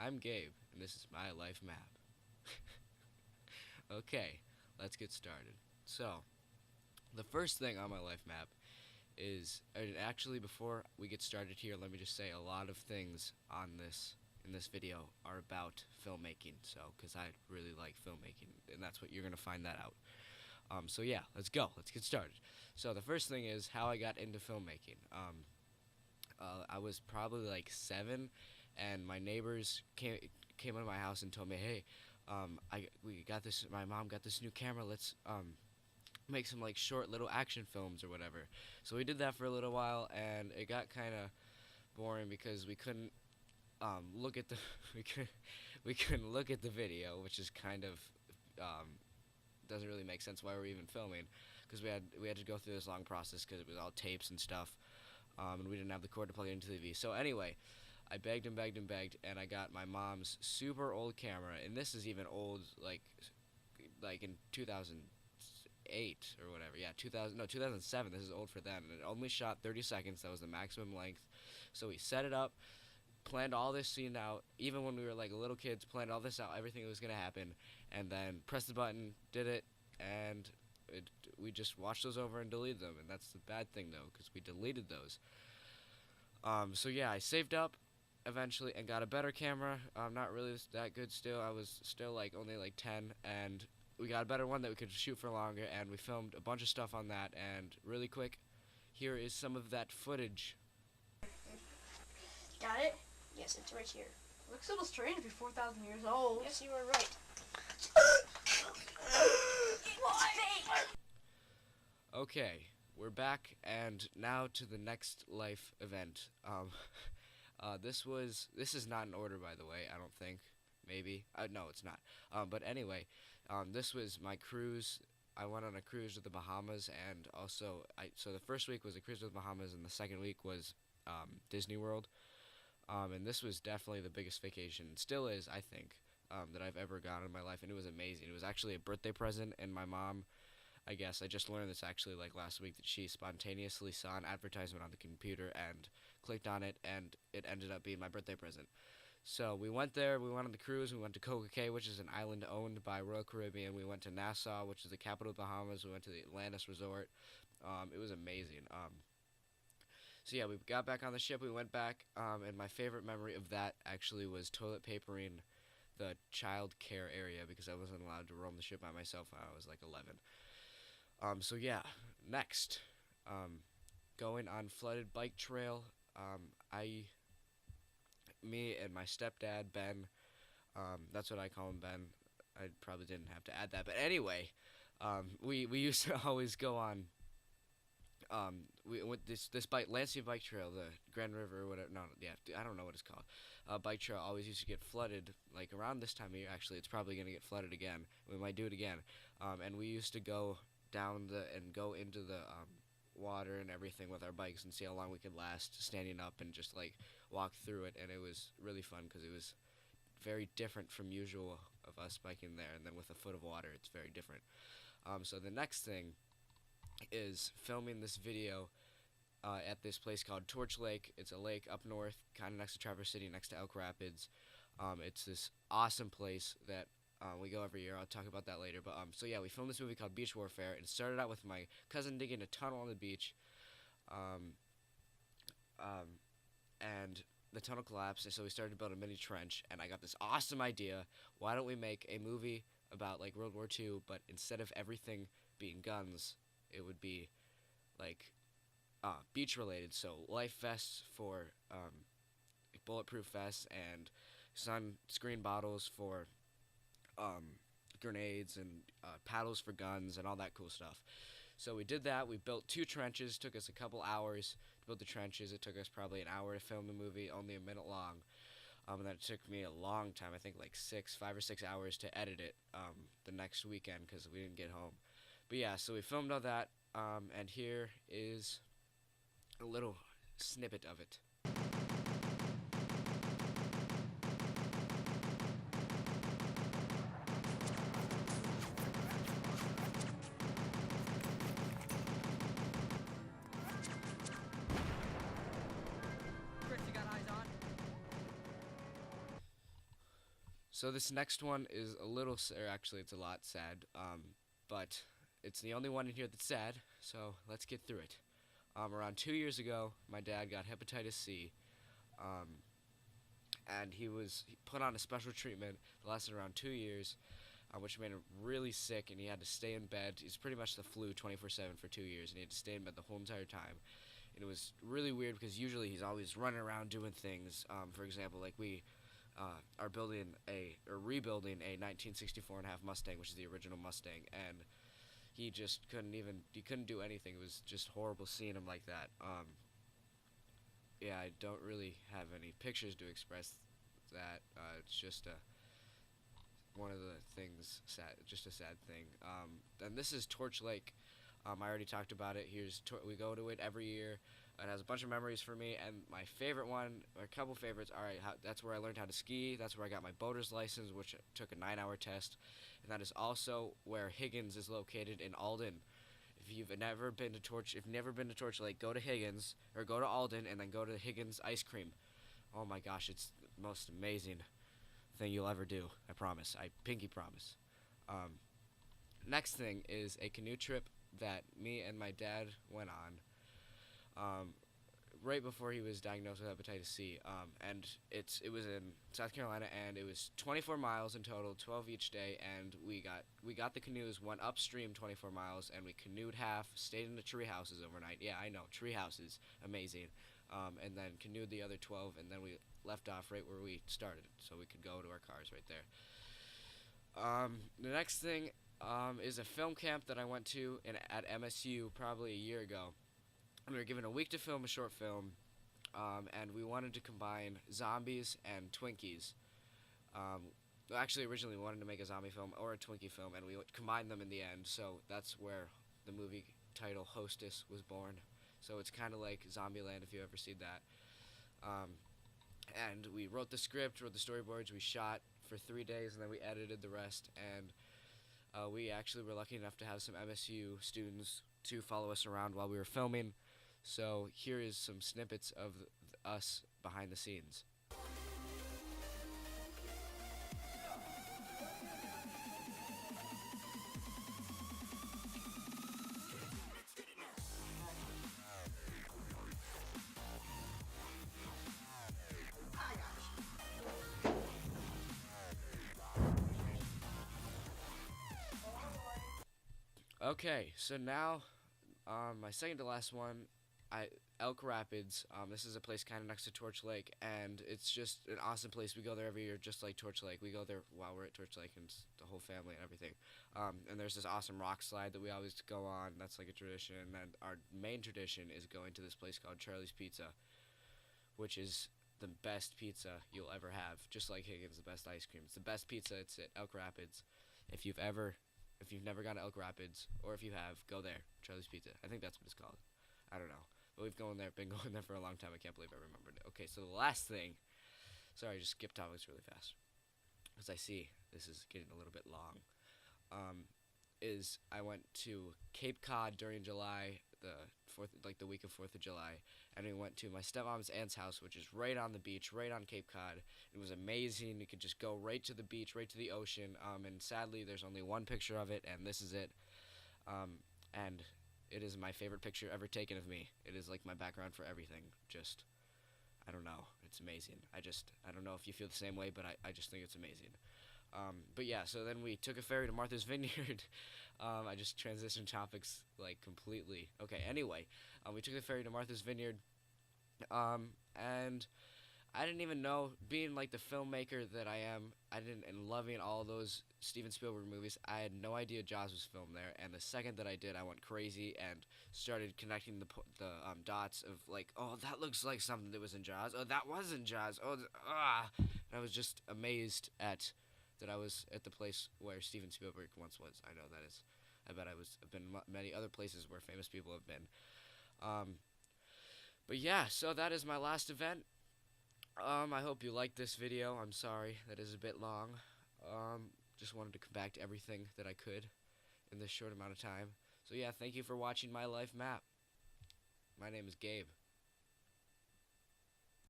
I'm Gabe, and this is my life map. Okay, let's get started. So, the first thing on my life map is, and actually before we get started here, let me just say a lot of things on this in this video are about filmmaking. So, because I really like filmmaking, and that's what you're gonna find that out. So yeah, let's go. Let's get started. So the first thing is how I got into filmmaking. I was probably like 7, and my neighbors came into my house and told me, "Hey, we got this. My mom got this new camera. Let's make some like short little action films or whatever." So we did that for a little while, and it got kind of boring because we couldn't look at the we couldn't look at the video, which is kind of doesn't really make sense why we're even filming, because we had to go through this long process because it was all tapes and stuff, and we didn't have the cord to plug it into the TV. So anyway, I begged and begged and begged, and I got my mom's super old camera, and this is even old, like in 2008 or whatever. Yeah, 2007. This is old for then, and it only shot 30 seconds. That was the maximum length. So we set it up, planned all this scene out, even when we were like little kids, planned all this out, everything that was gonna happen, and then pressed the button, did it, and we just watched those over and deleted them, and that's the bad thing though, because we deleted those. So yeah, I saved up eventually and got a better camera. Not really that good still. I was still like only like 10, and we got a better one that we could shoot for longer, and we filmed a bunch of stuff on that. And really quick, here is some of that footage. Got it? Yes, it's right here. Looks a little strange to be 4,000 years old. Yes, you are right. Okay, we're back, and now to the next life event. This is not in order, by the way. I don't think. Maybe. No, it's not. But anyway, this was my cruise. I went on a cruise to the Bahamas, and also so the first week was a cruise to the Bahamas, and the second week was Disney World. And this was definitely the biggest vacation, still is, I think, that I've ever gone in my life, and it was amazing. It was actually a birthday present, and my mom, I guess, I just learned this actually like last week, that she spontaneously saw an advertisement on the computer and clicked on it, and it ended up being my birthday present. So we went there, we went on the cruise, we went to Coco Cay, which is an island owned by Royal Caribbean. We went to Nassau, which is the capital of the Bahamas. We went to the Atlantis Resort. It was amazing. So yeah, we got back on the ship, we went back, and my favorite memory of that actually was toilet papering the child care area, because I wasn't allowed to roam the ship by myself when I was like 11. So yeah, next, going on flooded bike trail. Me and my stepdad Ben, that's what I call him, Ben. I probably didn't have to add that, but anyway, we used to always go on. We went this Lancia bike trail, the Grand River or whatever. No, yeah, I don't know what it's called. Bike trail always used to get flooded, like around this time of year. Actually, it's probably gonna get flooded again. We might do it again. And we used to go down and go into the water and everything with our bikes and see how long we could last standing up and just like walk through it. And it was really fun because it was very different from usual of us biking there. And then with a foot of water, it's very different. So the next thing is filming this video at this place called Torch Lake. It's a lake up north, kind of next to Traverse City, next to Elk Rapids. It's this awesome place that we go every year. I'll talk about that later. But so yeah, we filmed this movie called Beach Warfare. It started out with my cousin digging a tunnel on the beach, and the tunnel collapsed, and so we started to build a mini trench. And I got this awesome idea: why don't we make a movie about like World War II, but instead of everything being guns, it would be like beach related, so life vests for bulletproof vests, and sunscreen bottles for grenades, and paddles for guns, and all that cool stuff. So we did that. We built 2 trenches. Took us a couple hours to build the trenches. It took us probably an hour to film the movie, only a minute long. And then it took me a long time, I think like 5 or 6 hours to edit it the next weekend because we didn't get home. But yeah, so we filmed all that, and here is a little snippet of it. So this next one is a little, or actually it's a lot sad, but it's the only one in here that's sad, so let's get through it. Around 2 years ago, my dad got hepatitis C, and he put on a special treatment that lasted around 2 years, which made him really sick, and he had to stay in bed. He's pretty much the flu 24/7 for 2 years, and he had to stay in bed the whole entire time. And it was really weird because usually he's always running around doing things. For example, like we are rebuilding a 1964 and a half Mustang, which is the original Mustang, and he just couldn't do anything. It was just horrible seeing him like that. Yeah, I don't really have any pictures to express that. It's just one of the things, just a sad thing. And this is Torch Lake. I already talked about it. We go to it every year. It has a bunch of memories for me, and my favorite one, or a couple favorites, that's where I learned how to ski. That's where I got my boater's license, which took a 9-hour test. And that is also where Higgins is located in Alden. If you've never been to Torch Lake, go to Higgins, or go to Alden, and then go to Higgins Ice Cream. Oh my gosh, it's the most amazing thing you'll ever do. I promise. I pinky promise. Next thing is a canoe trip that me and my dad went on right before he was diagnosed with hepatitis C. And it was in South Carolina, and it was 24 miles in total, 12 each day, and we got the canoes, went upstream 24 miles, and we canoed half, stayed in the tree houses overnight. Yeah, I know, tree houses, amazing. And then canoed the other 12, and then we left off right where we started, so we could go to our cars right there. The next thing is a film camp that I went to at MSU probably a year ago. We were given a week to film a short film, and we wanted to combine zombies and Twinkies. Actually, originally we wanted to make a zombie film or a Twinkie film, and we combined them in the end, so that's where the movie title Hostess was born. So it's kind of like Zombieland, if you ever seen that. And we wrote the script, wrote the storyboards, we shot for 3 days, and then we edited the rest, and we actually were lucky enough to have some MSU students to follow us around while we were filming. So here is some snippets of us behind the scenes. Okay, so now my second to last one, Elk Rapids. This is a place kind of next to Torch Lake, and it's just an awesome place. We go there every year, just like Torch Lake. We go there while we're at Torch Lake, and the whole family and everything. And there's this awesome rock slide that we always go on. That's like a tradition. And our main tradition is going to this place called Charlie's Pizza, which is the best pizza you'll ever have. Just like Higgins, the best ice cream. It's the best pizza. It's at Elk Rapids. If you've never gone to Elk Rapids, or if you have, go there. Charlie's Pizza. I think that's what it's called. I don't know. But been going there for a long time. I can't believe I remembered it. Okay, so the last thing. Sorry, I just skipped topics really fast. As I see, this is getting a little bit long. Is I went to Cape Cod during July, the week of 4th of July, and we went to my stepmom's aunt's house, which is right on the beach, right on Cape Cod. It was amazing. You could just go right to the beach, right to the ocean, and sadly, there's only one picture of it, and this is it. And it is my favorite picture ever taken of me. It is like my background for everything. Just, I don't know. It's amazing. I don't know if you feel the same way, but I just think it's amazing. But yeah, so then we took a ferry to Martha's Vineyard. I just transitioned topics like completely. Okay, anyway, we took the ferry to Martha's Vineyard, and I didn't even know, being like the filmmaker that I am, and loving all those Steven Spielberg movies, I had no idea Jaws was filmed there. And the second that I did, I went crazy and started connecting the dots of like, oh, that looks like something that was in Jaws. Oh, that wasn't Jaws. And I was just amazed that I was at the place where Steven Spielberg once was. I know that is. I bet I've been many other places where famous people have been. But yeah, so that is my last event. I hope you liked this video. I'm sorry that is a bit long. Just wanted to come back to everything that I could in this short amount of time. So yeah, thank you for watching my life map. My name is Gabe.